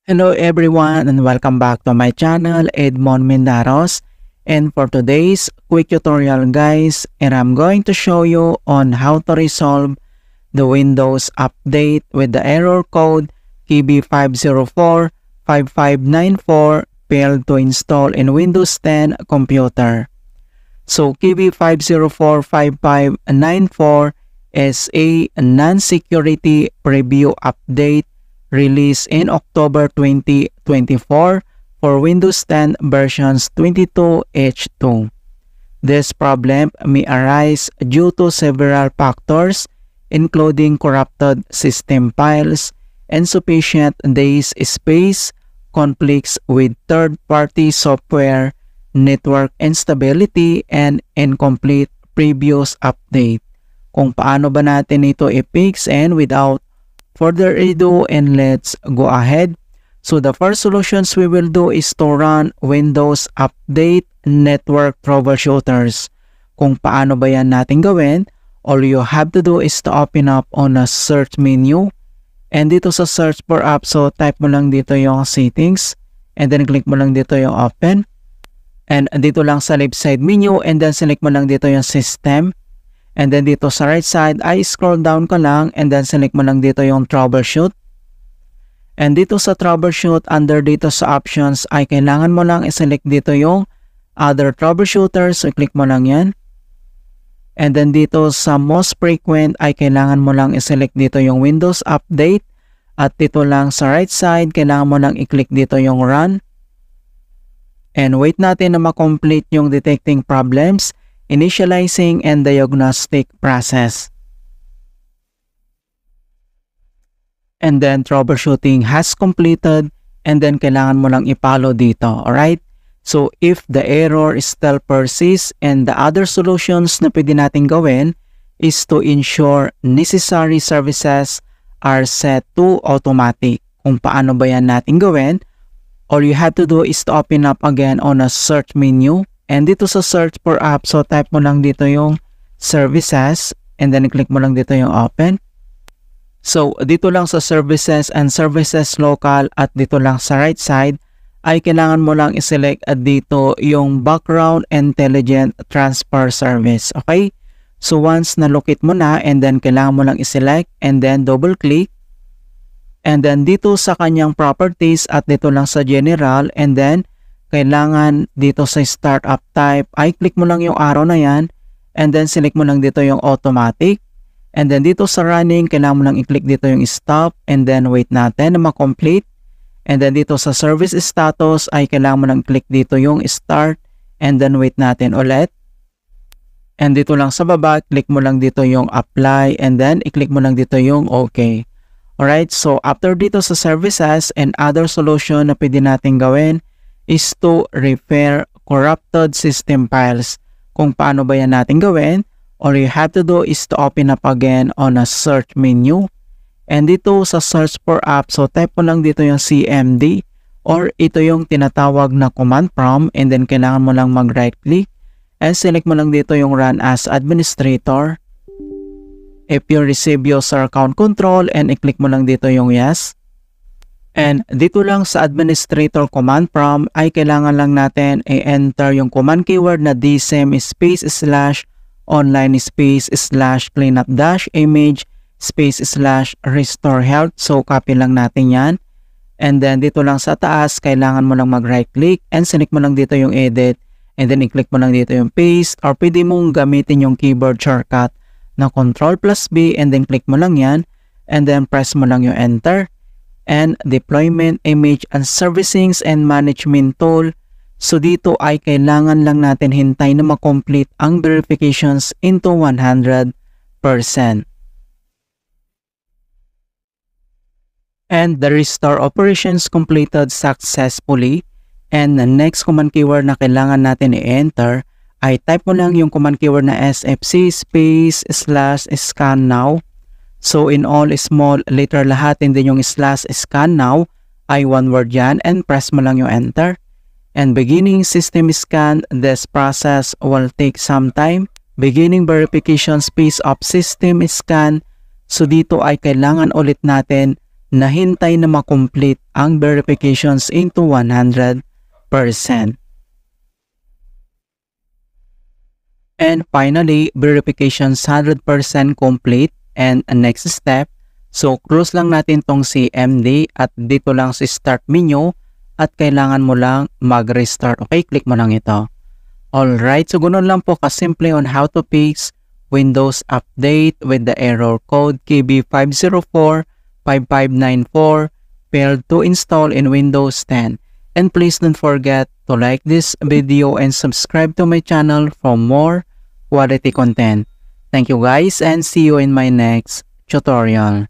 Hello everyone and welcome back to my channel, Edmond Mendaros. And for today's quick tutorial guys, and I'm going to show you on how to resolve the Windows update with the error code KB5045594 failed to install in Windows 10 computer. So KB5045594 is a non-security preview update released in October 2024 for Windows 10 versions 22H2. This problem may arise due to several factors, including corrupted system files, insufficient disk space, conflicts with third-party software, network instability, and incomplete previous update. Kung paano ba natin ito i-fix, and without further ado, and let's go ahead. So the first solutions we will do is to run Windows Update Network Troubleshooters. Kung paano ba yan natin gawin, all you have to do is to open up on a search menu. And dito sa search for app, so type mo lang dito yung settings. And then click mo lang dito yung open. And dito lang sa left side menu, and then select mo lang dito yung system. And then dito sa right side ay scroll down ka lang and then select mo lang dito yung troubleshoot. And dito sa troubleshoot, under dito sa options ay kailangan mo lang i-select dito yung other troubleshooters. So click mo lang yan. And then dito sa most frequent ay kailangan mo lang i-select dito yung Windows Update. At dito lang sa right side, kailangan mo lang i-click dito yung run. And wait natin na ma-complete yung detecting problems, initializing, and diagnostic process. And then troubleshooting has completed, and then kailangan mo lang i-follow dito, alright? So if the error still persists, and the other solutions na pwede natin gawin is to ensure necessary services are set to automatic. Kung paano ba yan natin gawin, all you have to do is to open up again on a search menu. And dito sa search for app, so type mo lang dito yung services and then click mo lang dito yung open. So dito lang sa services and services local at dito lang sa right side ay kailangan mo lang i-select at dito yung background intelligent transfer service. Okay? So once na-locate mo na, and then kailangan mo lang i-select and then double click. And then dito sa kanyang properties at dito lang sa general, and then kailangan dito sa startup type ay click mo lang yung arrow na yan and then select mo lang dito yung automatic. And then dito sa running, kailangan mo lang i-click dito yung stop and then wait natin na ma-complete. And then dito sa service status ay kailangan mo lang click dito yung start and then wait natin ulit. And dito lang sa baba, click mo lang dito yung apply and then i-click mo lang dito yung okay. Alright, so after dito sa services and other solution na pwede natin gawin is to repair corrupted system files. Kung paano ba yan natin gawin, all you have to do is to open up again on a search menu. And dito sa search for app, so type mo lang dito yung CMD or ito yung tinatawag na command prompt, and then kailangan mo lang mag right click and select mo lang dito yung run as administrator. If you receive user account control, and i-click mo lang dito yung yes. And dito lang sa administrator command prompt ay kailangan lang natin i-enter yung command keyword na dsym /online/cleanup-image /restore health. So copy lang natin yan. And then dito lang sa taas, kailangan mo lang mag right click and select mo lang dito yung edit. And then i-click mo lang dito yung paste, or pwede mong gamitin yung keyboard shortcut na Ctrl+B and then click mo lang yan. And then press mo lang yung enter. And deployment, image, and servicings and management tool. So dito ay kailangan lang natin hintay na makomplete ang verifications into 100%. And the restore operations completed successfully. And the next command keyword na kailangan natin i-enter ay type mo lang yung command keyword na sfc /scan now. So in all small letter lahat, and then yung /scan now ay one word yan, and press mo lang yung enter. And beginning system scan, this process will take some time. Beginning verification space of system scan. So dito ay kailangan ulit natin nahintay na makomplete ang verifications into 100%. And finally, verifications 100% complete and next step. So close lang natin tong CMD at dito lang sa start menu at kailangan mo lang mag-restart. Okay, click mo lang ito. Alright, so ganoon lang po kasimple on how to fix Windows Update with the error code KB5045594 failed to install in Windows 10. And please don't forget to like this video and subscribe to my channel for more quality content. Thank you guys and see you in my next tutorial.